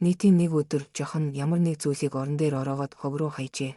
Нийтийн нэг өдөр Жохан ямар нэг зүйлийг орон дээр ороогоод хог руу хаяжээ.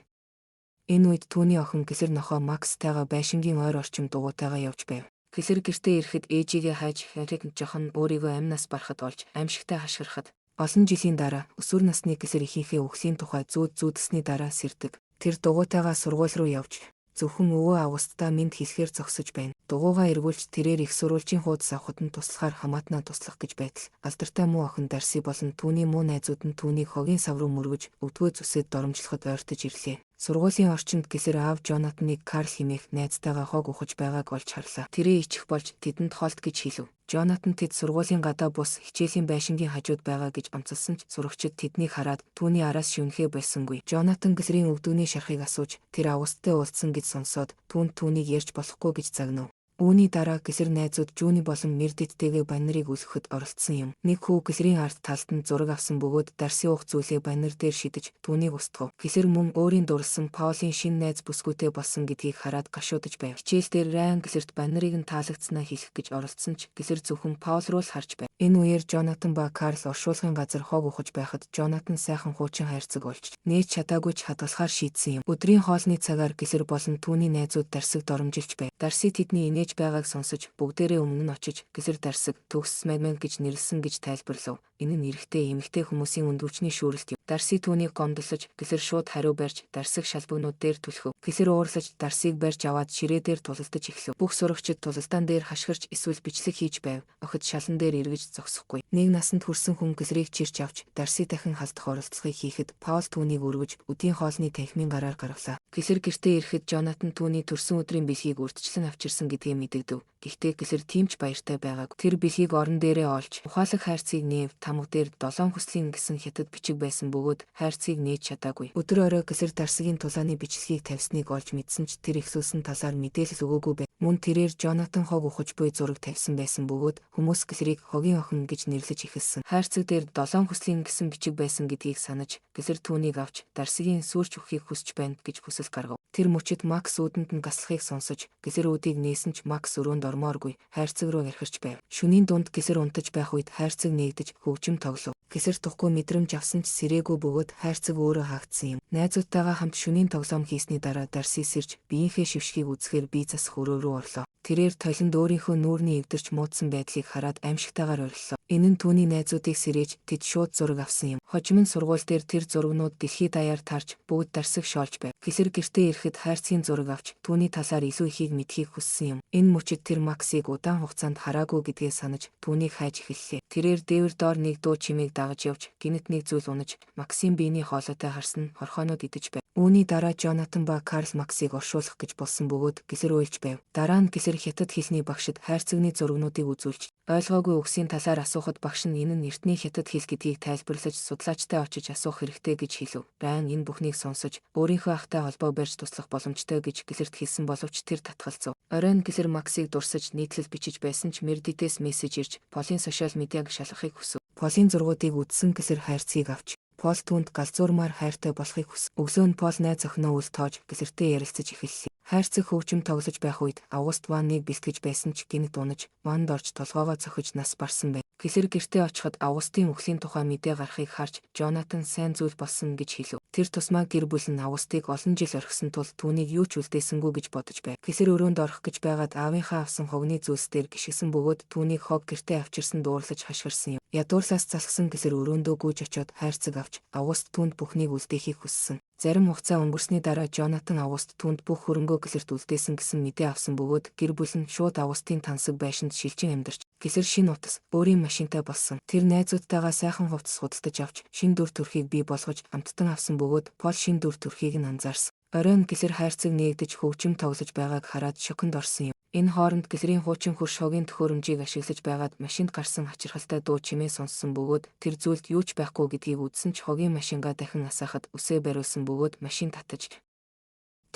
Энэ үед түүний охин Гэсэр нохоо Макстайгаа байшингийн ойр орчим дугуйтайгаа явж байв. Гэсэр гэртээ ирэхэд ээжигээ хайж хэрэг Жохан өөрийгөө амнаас барахад олж аимшигтай хашгирахад олон жилийн дараа өсвөр насны Гэсэр ихийнхээ үхлийн тухай зүүдсний дараа сэрдэг. Тэр дугуйтайгаа сургууль руу явж зөвхөн өвөө агустдаа мэд хэлэхээр зогсож байна. Дугуйгаа эргүүлж тэрээр их сурвалжийн хуудас авахд нь туслахаар хамаатнаа туслах гэж байтал алдартай муу охин Дарси болон түүний муу найзууд нь түүнийг хогийн сав руу мөргөж өвдгөө зүсэд доромжлоход ойртож ирлээ. Сургуулийн орчинд Гэсэр аав Жонатаныг Карл хэмээх найзтайгаа хог ухаж байгааг олж харлаа. Тэрээ ичих болж тэдэнд холт гэж хэлв. Жонатан тэд сургуулийн гадаа бус хичээлийн байшингийн хажууд байгаа гэж онцолсон ч сурагчид тэднийг хараад түүний араас шүнхээ байсангүй. Жонатан Гэсрийн өвдөгний шархыг асууж тэр агусттай уулзсан гэж сонсоод түүнийг ярьж болохгүй гэж загнав. Үүний дараа Гэсэр найзууд Жүүни болон Мердиттэйгээ баннерыг үлгэхэд оролцсон юм. Нэг хүү Гэсрийн ард талд нь зураг авсан бөгөөд Дарси уух зүйлээ баннер дээр шидэж түүнийг устгав. Гэсэр мөн өөрийн дурлсан Паулийн шинэ найз бүсгүйтэй болсон гэдгийг хараад гашуудж байв. Хичээл дээр Райан Гэсэрт баннерыг нь таалагдсанаа хэлэх гэж оролцсон ч Гэсэр зөвхөн Паул руу л харж байв. Энэ үеэр Жонатан ба Карл оршуулгын газар хог ухаж байхад Жонатан сайхан хуучин хайрцаг олж нээж чадаагүй ч хадгалахаар шийдсэн юм. Өдрийн хоолны цагаар Гэсэр болон түүний найзууд Дарсиг доромжилж байв. Дарси тэдний инээж байгааг сонсож бүгдээрээ өмнө нь очиж Гэсэр Дарсиг төгс мэн гэж нэрлсэн гэж тайлбарлав. Энэ нь эрэгтэй эмэгтэй хүмүүсийн өндөвчний шүүрэлт юм. Дарси түүнийг гомдлож Гэсэр шууд хариу барьж Дарсиг шалбагнууд дээр түлхэв. Гэсэр уурлаж Дарсиг барьж аваад ширээ дээр тулалдаж эхлэв. Бүх сурагчид тулалдаан дээр хашгирч эсвэл бичлэг хийж байв. Охид шалан дээр эргэж зогсохгүй. Нэг насанд хүрсэн хүн Гэсрийг чирч авч Дарси дахин халдах оролцогийг хийхэд Паул түүнийг өргөж өдийн хоолны танхимын гараар гаргалаа. Гэсэр гэртээ ирэхэд Жонатан түүний төрсөн өдрийн бэлгийг урьдчилан авчирсан гэдгийг мэдэгдэв. Гэхдээ Гэсэр тиймч баяртай байгааг. Тэр бэлгийг орон дээрээ олж ухаалаг хайрцгийг нээв. Тамга дээр 7 хүслийн гэсэн хятад бичиг байсан бөгөөд хайрцгийг нээж чадаагүй. Өдөр орой Гэсэр Дарсигийн тулааны бичлэгийг тавьсныг олж мэдсэн ч тэр ихсүүлсэн талаар мэдээлэл өгөөгүй байв. Мөн тэрээр Жонатан хог ухаж буй зураг тавьсан байсан бөгөөд хүмүүс Гэсрийг хогийн охин гэж нэрлэж эхэлсэн. Хайрцаг дээр 7 хүслийн гэсэн бичиг байсан гэдгийг санаж Гэсэр түүнийг авч Дарсигийн сүрч өгөхийг хүсэж байна гэж хүсэл гаргав. Тэр мөчид Макс үүдэнд нь гаслахыг сонсож Гэсэр үүдийг нээсэн ч Макс өрөөнд ормооргүй хайрцаг руу ярхирч байв. Шөнийн дунд Гэсэр унтаж байх үед хайрцаг нээгдэж хөгжим тоглов. Гэсэр тухгүй мэдрэмж авсан ч сэрээгүй бөгөөд хайрцаг өөрөө хаагдсан юм. Найзуудтайгаа хамт шөнийн тоглоом хийсний дараа Дарси сэрж биеийнхээ шившгийг үзэхээр бие засах өрөө рүү орлоо. Тэрээр толинд өөрийнхөө нүүрний эвдэрч муудсан байдлыг хараад аимшигтайгаар ориллоо. Энэ нь түүний найзуудыг сэрээж тэд шууд зураг авсан юм. Хожим нь сургууль дээр тэр зурагнууд дэлхийд даяар тарж бүгд Дарсиг шоолж байв. Гэсэр гэртээ ирэхэд хайрцгийн зураг авч түүний талаар илүү ихийг мэдхийг хүссэн юм. Энэ мөчид тэр Максыг удаан хугацаанд хараагүй гэдгээ санаж түүнийг хайж эхэллээ. Тэрээр дээвэр доор нэг дуу чимээг дагаж явж гинэт нэг зүйл унаж Максийн биений хоолойтой харсан хорхоонууд идэж байв. Үүний дараа Жонатан ба Карл Максыг оршуулах гэж болсон бөгөөд Гэсэр уйлж байв. Дараа нь Гэсэр хятад хэлний багшид хайрцагны зурагнуудыг үзүүлж ойлгоогүй үгсийн талаар асуухад багш нь энэ нь эртний хятад хэл гэдгийг тайлбарлаж судлаачтай очиж асуух хэрэгтэй гэж хэлв. Райан энэ бүхнийг сонсож өөрийнхөө ахтай холбоо барьж туслах боломжтой гэж Гэсэрт хэлсэн боловч тэр татгалзав. Оройн Гэсэр Максыг дурсаж нийтлэл бичиж байсан ч Мердитээс мессеж ирж Полын сошиал медиаг шалгахыг хүсв. Полын зургуудыг үзсэн Гэсэр хайрцгийг авч Пол түүнд галзуурмаар хайртай болохыг хүсв. Өглөө нь Пол найз охиноо үл тоож Гэсэртэй ярилцаж эхэллээ. Хайрцаг хөгжим тоглож байх үед Август ванныг бэлтгэж байсан ч гинэт унаж ванд орж толгоогоо цохиж нас барсан байв. Гэсэр гэртээ очиход Августын үхлийн тухай мэдээ гарахыг харж Жонатан сайн зүйл болсон гэж хэлв. Тэр тусмаа гэр бүл нь Августыг олон жил орхисон тул түүнийг юу ч үлдээсэнгүй гэж бодож байв. Гэсэр өрөөнд орох гэж байгаад аавынхаа авсан хогны зүйлс дээр гიშгсэн бөгөөд түүнийг хог гэртээ авчирсан дуурлаж хашгирсан юм. Ядуурлаас залхсан Гэсэр өрөөндөө гүйж очиод хайрцаг авч Август түүнд бүхнийг үлдээхийг хүссэн. Зарим хугацаа өнгөрсний дараа Жонатан Август түүнд бүх хөрөнгөө Гэсэрт үлдээсэн гэсэн мэдээ авсан бөгөөд гэр бүл нь шууд Августын тансаг байшинд шилжин амьдарч Гэсэр шинэ утас өөрийн машинтай болсон. Тэр найзуудтайгаа сайхан хувцас худалдаж авч шинэ дүр төрхийг бий болгож амттан авсан бөгөөд Пол шинэ дүр төрхийг нь анзаарсан. Оройн Гэсэр хайрцаг нээгдэж хөгжим тоглож байгааг хараад шоконд орсон юм. Энэ хооронд Гэсрийн хуучин хөрш хогийн төхөөрөмжийг ашиглаж байгаад машинд гарсан хачирхалтай дуу чимээ сонссон бөгөөд тэр зүйлд юу ч байхгүй гэдгийг үзсэн ч хогийн машингаа дахин асаахад үсээ бариулсан бөгөөд машин татаж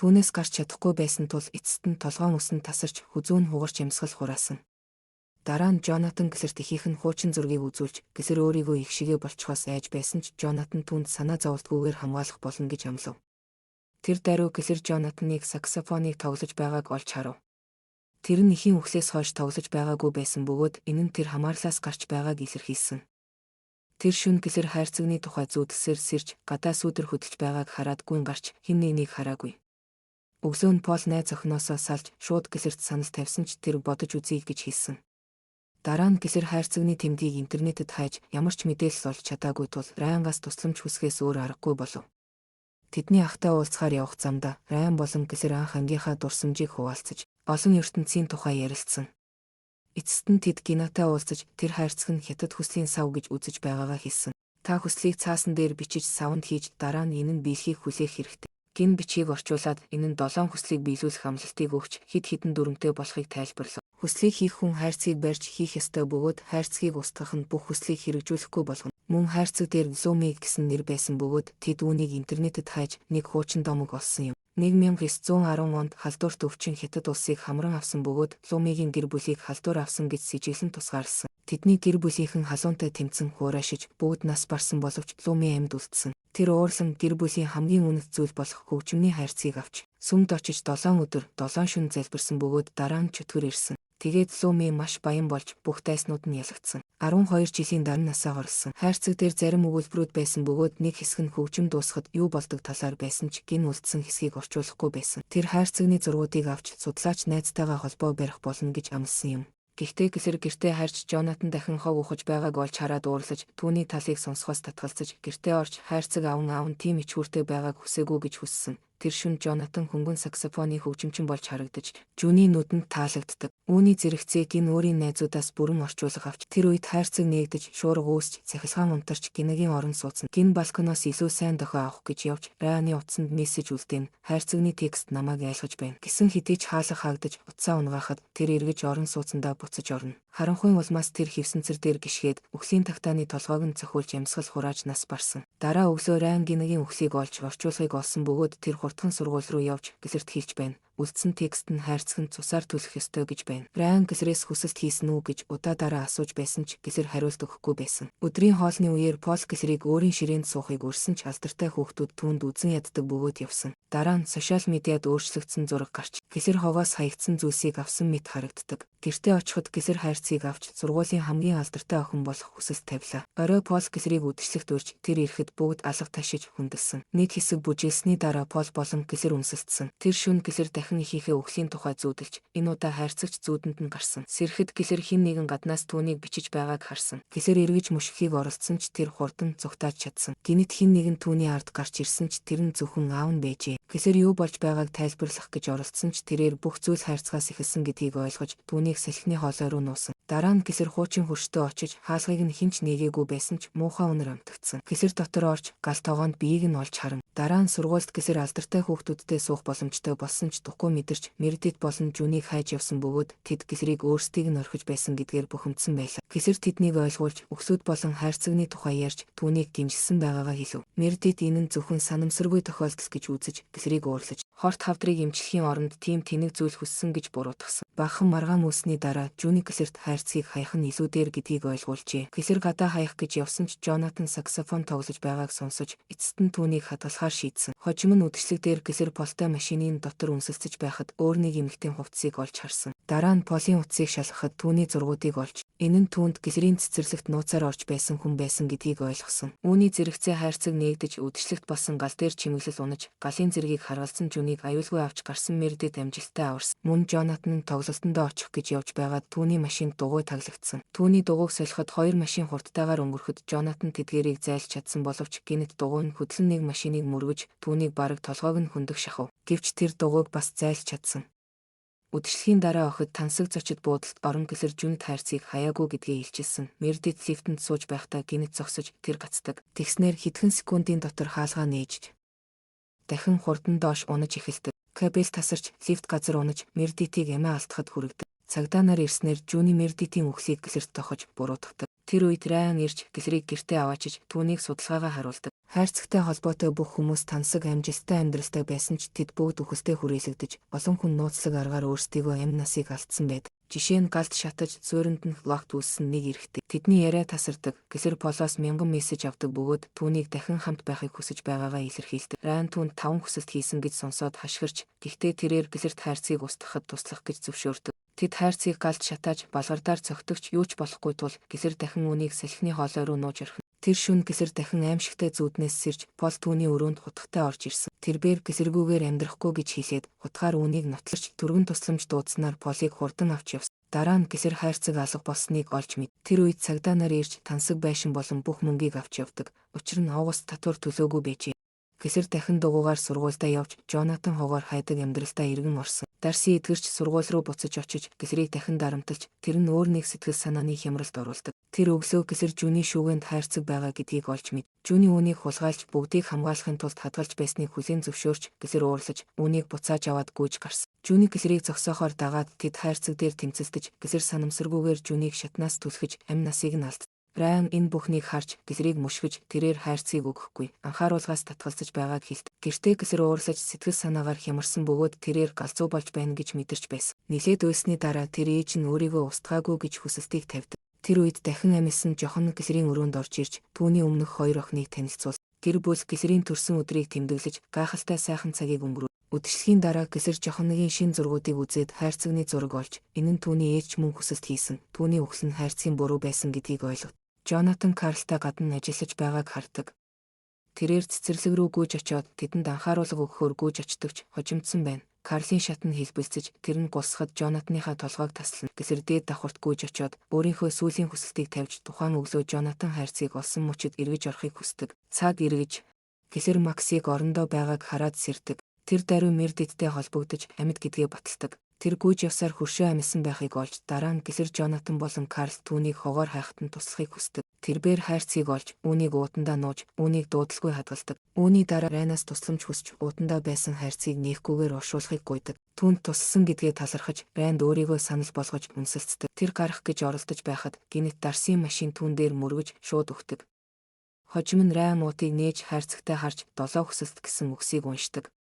түүнээс гарч чадахгүй байсан тул эцэст нь толгоон үсэн тасарч хүзүүн хугарч амьсгал хураасан. Дараа нь Жонатан Гэсэрт ихийнх нь хуучин зургийг үзүүлж Гэсэр өөрийгөө их шигээ болчихоос айж байсан ч Жонатан түүнд санаа зовлтгүйгээр хамгаалах болно гэж амлав. Тэр даруй Гэсэр Жонатаныг саксофоныг тоглож байгааг олж харав. Тэр нь ихийн үхлээс хойш тоглож байгаагүй байсан бөгөөд энэ нь тэр хамаарлаас гарч байгааг илэрхийлсэн. Тэр шөнө гэсэр хайрцагны тухай зүудсээр сэрж гадаа сүдэр хөдөлж байгааг хараад гүн гарч хэн нэгнийг хараагүй. Өглөө нь Пол найз охиноосоо салж шууд гэсэрт санал тавьсан ч тэр бодож үзье гэж хэлсэн. Дараа нь гэсэр хайрцагны тэмдгийг интернетэд хайж ямар ч мэдээлэл олж чадаагүй тул Райангаас тусламж хүсгээс өөр аргагүй болов. Тэдний ахтай уулзахаар явах замдаа Райан болон гэсэр анх ангийнхаа дурсамжийг хуваалцаж олон ертөнцийн тухай ярилцсан. Эцэст нь тэд Гинатай уулзаж тэр хайрцаг нь хятад хүслийн сав гэж үзэж байгаагаа хэлсэн. Та хүслийг цаасан дээр бичиж савнд хийж дараа нь энэ нь биелхийг хүлээх хэрэгтэй. Гин бичгийг орчуулад энэ нь 7 хүслийг биелүүлэх амлалтыг өгч хэд хэдэн дүрмтэй болохыг тайлбарлав. Хүслийг хийх хүн хайрцгийг барьж хийх ёстой бөгөөд хайрцгийг устгах нь бүх хүслийг хэрэгжүүлэхгүй болгоно. Мөн хайрцаг дээр Зумиг гэсэн нэр байсан бөгөөд тэд үүнийг интернетэд хайж нэг хуучин домог олсон юм. 1910 онд халдварт өвчин Хятад улсыг хамран авсан бөгөөд Лумигийн гэр бүлийг халдвар авсан гэж сэжиглэн тусгаарласан. Тэдний гэр бүлийнхэн халуунтай тэмцэн хуурайшиж бүгд нас барсан боловч Луми амьд үлдсэн. Тэр уурлан гэр бүлийн хамгийн үнэт зүйл болох хөгжмөний хайрцгийг авч сүмд очиж 7 өдөр 7 шөнө залбирсан бөгөөд дараа нь чөтгөр ирсэн. Тэгээд Луми маш баян болж бүх дайснууд нь ялагдсан. 12 жилийн дараа насаа гарсан. Хайрцаг дээр зарим өгүүлбэрүүд байсан бөгөөд нэг хэсэг нь хөгжим дуусахад юу болдог талаар байсан ч гин үлдсэн хэсгийг орчуулахгүй байсан. Тэр хайрцагны зургуудыг авч судлаач найзтайгаа холбоо барих болно гэж амласан юм. Гэхдээ гэсэр гэртээ харж Жонатан дахин хог ухаж байгааг олж хараад уурлаж түүний талыг сонсохоос татгалзаж гэртээ орж хайрцаг аав нь тийм ичгүүртэй байгааг хүсээгүй гэж хүссэн. Тэр шөнө Жонатан хөнгөн саксофоны хөгжимчин болж харагдаж Жүний нүдэнд таалагддаг. Үүний зэрэгцээг гин өөрийн найзуудаас бүрэн орчуулга авч тэр үед хайрцаг нээгдэж шуурга үүсч цахилгаан унтарч гинагийн орон суудсан. Гин балконоос илүү сайн дохио авах гэж явж Райаны утсанд мессеж үлдээн хайрцагны текст намайг айлгаж байна гэсэн хэдий ч хаалга хаагдаж утсаа унгаахад тэр эргэж орон сууцандаа буцаж орно. Харанхуйн улмаас тэр хевсэнцэр дээр гიშгээд үхлийн тагтааны толгойг нь цохиулж амьсгал хурааж нас барсан. Дараа өглөө Райан гинагийн үхлийг олж орчуулгыг олсон бөгөөд тэр хурдхан сургууль руу явж гэсэрт хэлж байна. Үлдсэн текст нь хайрцаг нь цусаар түлхэх ёстой гэж байна. Райан гэсрээс хүсэлт хийсэн үү гэж удаа асууж байсан ч гэсэр хариулт өгөхгүй байсан. Өдрийн хоолны үеэр Пол гэсрийг өөрийн ширээнд суухыг урьсан ч алдартай хүүхдүүд түүнд үзэн яддаг бөгөөд явсан. Дараа нь сошиал медиад өөрчлөгдсөн зураг гарч гэсэр хогоос хаягдсан зүйлсийг авсан мэт харагддаг. Гэртээ очиход гэсэр хайрцгийг авч сургуулийн хамгийн алдартай охин болох хүсэлт тавилаа. Орой Пол гэсрийг үдшилтэд урьж тэр ирэхэд бүгд алга ташиж хүндэлсэн. Нэг хэсэг бүжиглсэний дараа Пол болон гэсэр үнсэлцсэн. Тэр шөнө гэсэр дахин ихийнхээ үхлийн тухай зүүдэлж энэ удаа хайрцагч зүүдэнд нь гарсан. Сэрэхэд гэсэр хэн нэгэн гаднаас түүнийг бичиж байгааг харсан. Гэсэр эргэж мөшгөхийг оролцсон ч тэр хурдан цугтааж чадсан. Гинэт хэн нэгэн түүний ард гарч ирсэн ч тэр нь зөвхөн аав нь байжээ. Гэсэр юу болж байгааг тайлбарлах гэж оролцсон ч тэрээр бүх зүйл хайрцагаас эхэлсэн гэдгийг ойлгож түүнийг салхины хоолой руу нуусан. Дараа нь гэсэр хуучин хөрштөө очиж хаалгыг нь хинч нээгээгүй байсан ч муухай үнэр амтгдсан. Гэсэр дотор орж гал тоогоонд биеийг нь олж харан. Дараа нь сургуульд гэсэр алдартай хүүхдүүдтэй суух боломжтой болсон ч тухгүй мэдэрч Мередит болон Жүнийг хайж явсан бөгөөд тэд гэсрийг өөрсдийг нь орхиж байсан гэдгээр бухимдсан байлаа. Гэсэр тэднийг ойлгуулж өксүүд болон хайрцагны тухай ярьж түүнийг дэмжсэн байгаагаа хэлв. Мередит энэ нь зөвхөн санамсаргүй тохиолдол гэж үзэж гэсрийг уурлаж хорт хавдрыг эмчлэхийн оронд тийм тэнэг зүйл хүссэн гэж буруутгасан. Бахан маргаан мөсний дараа Жүни гэсэрт хайрцгийг хаях нь илүү дээр гэдгийг ойлгуулжээ. Гэсэр гадаа хаях гэж явсан ч Жонатан саксофон тоглож байгааг сонсож эцэст нь түүнийг хадгалахаар шийдсэн. Хожим нь үдшилэг дээр гэсэр Полтой машины дотор үнсэлцэж байхад өөр нэг эмэгтэй хувцсыг олж харсан. Дараа нь Полийн утсыг шалгахад түүний зургуудыг олж энэ нь түүнд гэсрийн цэцэрлэгт нууцаар орж байсан хүн байсан гэдгийг ойлгосон. Үүний зэрэгцээ хайрцаг нээгдэж үдшилэгт болсон гал дээр чимэглэл унаж галын зэргийг харгалзан Жүнийг аюулгүй авч гарсан Мередит амжилттай аварсан. Мөн Жонатан тоглолтондоо очих гэж явж байгаад түүний машинд дугуй таглагдсан. Түүний дугуйг солиход хоёр машин хурдтайгаар өнгөрөхөд Жонатан тэдгээрийг зайлж чадсан боловч гинэт дугуй нь хөдлөн нэг машиныг мөргөж түүнийг бараг толгойг нь хөндөх шахав. Гэвч тэр дугуйг бас зайлж чадсан. Үдшилгийн дараа охид тансаг зочид буудалд орон гэсэр Жүнд хайрцгийг хаяагүй гэдгээ илчилсэн. Мередит лифтэнд сууж байхдаа гинэт зогсож тэр гацдаг. Тэгснээр хэдхэн секундын дотор хаалгаа нээжж дахин хурдан доош унаж эхэлдэг. Кабель тасарч лифт газар унаж Мередитийг амиа алдахад хүрэгдэг. Цагдаа нар ирснээр Жүни Мередитийн үхлийг гэсэрт тохож буруутгадаг. Тэр үед Райан ирж гэсрийг гэртээ аваачиж түүнийг судалгаагаа харуулдаг. Хайрцагтай холбоотой бүх хүмүүс тансаг амжилттай амьдралтай байсан ч тэд бүгд үхэлтэй хүрээлэгдэж олон хүн нууцлаг аргаар өөрсдийгөө амь насыг алдсан байдаг. Жишээ нь галд шатаж зөөрөнд нь логт үүссэн нэг эрэгтэй. Тэдний яриа тасардаг. Гэсэр Полоос 1000 мессеж авдаг бөгөөд түүнийг дахин хамт байхыг хүсэж байгаагаа илэрхийлдэг. Райан түүнд 5 хүсэлт хийсэн гэж сонсоод хашгирч гэхдээ тэрээр гэсэрт хайрцгийг устгахад туслах гэж зөвшөөрдөг. Тэд хайрцгийг галд шатааж балгардаар цогтөгч юу ч болохгүй тул гэсэр дахин үнийг салхины хоолой руу нууж орхино. Тэр шөнө гэсэр дахин аимшигтай зүүднээс сэрж Пол түүний өрөөнд хутгатай орж ирсэн. Тэрээр гэсэргүйгээр амьдрахгүй гэж хэлээд хутгаар үүнийг нотлорч түргэн тусламж дуудсанаар Полыг хурдан авч явсан. Дараа нь гэсэр хайрцаг алга болсныг олж мэд. Тэр үед цагдаа нар ирж тансаг байшин болон бүх мөнгийг авч явдаг. Учир нь Август татвар төлөөгүй байжээ. Гэсэр дахин дугуйгаар сургуультай явж Жонатан хогоор хайдаг амьдралдаа иргэн орсон. Дарси эдгэрч сургууль руу буцаж очиж гэсрийг дахин дарамталж тэр нь өөр нэг сэтгэл санааны хямралд оруулдаг. Тэр өглөө гэсэр Жүний шүүгэнд хайрцаг байгаа гэдгийг олж мэд. Жүний үүнийг хулгайлж бүгдийг хамгаалахын тулд хадгалж байсныг хүлээн зөвшөөрч гэсэр уурлаж үүнийг буцааж аваад гүйж гарсан. Жүний гэсрийг зогсоохоор дагаад тэд хайрцаг дээр тэмцэлдэж гэсэр санамсаргүйгээр Жүнийг шатнаас түлхэж амь насыг нь алдсан. Брайан энэ бүхнийг харж гэсрийг мушгиж тэрээр хайрцгийг өгөхгүй анхааруулгаас татгалзаж байгааг хэлт. Гэртээ гэсэр уурлаж сэтгэл санаагаар хямарсан бөгөөд тэрээр галзуу болж байна гэж мэдэрч байсан. Нилээд уйсны дараа тэр ээж нь өөрийгөө устгаагүй гэж хүсэлтийг тавьдаг. Тэр үед дахин амилсан Жохан гэсрийн өрөөнд орж ирж түүний өмнөх хоёр охиныг танилцуулсан. Гэр бүл гэсрийн төрсөн өдрийг тэмдэглэж гайхалтай сайхан цагийг өнгөрөв. Үдшилхийн дараа гэсэр Жохоныгийн шин зургуудыг үзээд хайрцагны зураг олж энэ нь түүний ээж мөн хүсэлт хийсэн. Түүний өгсөн хайрцгийн буруу байсан гэдгийг ойлгов. Жонатан Карлтай гадна ажиллаж байгааг хардаг. Тэрээр цэцэрлэг рүү гүйж очиод тэдэнд анхааруулга өгөхөөр гүйж очдогч хожимдсан байна. Карлийн шат нь хэлбэлцэж тэр нь гулсахад Жонатаныхаа толгойг таслан гэсэр дээд давхурт гүйж очиод өөрийнхөө сүүлийн хүсэлтийг тавьж тухайн өглөө Жонатан хайрцгийг олсон мөчид эргэж орохыг хүсдэг. Цаг эргэж гэсэр Максийг орондоо байгааг хараад сэрдэг. Тэр даруй Мердиттэй холбогдож амьд гэдгээ баталдаг. Тэр гүйж явсаар хөршөө амьсан байхыг олж дараа нь гэсэр Жонатан болон Карл түүнийг хогоор хайхад нь туслахыг хүсдэг. Тэрээр хайрцгийг олж үүнийг уутандаа нууж үүнийг дуудалгүй хадгалдаг. Үүний дараа Райнаас тусламж хүсч уутандаа байсан хайрцгийг нэхгүйгээр оршуулахыг гуйдаг. Түүнд туссан гэдгээ талархаж Райнд өөрийгөө санал болгож үнсэлцдэг. Тэр гарах гэж оролдож байхад гинэт Дарсийн машин түүн дээр мөргөж шууд өгдөг. Хожим нь Райн уутыг нээж хайрцагтай харж долоо хүсэлт гэсэн үгсийг уншдаг.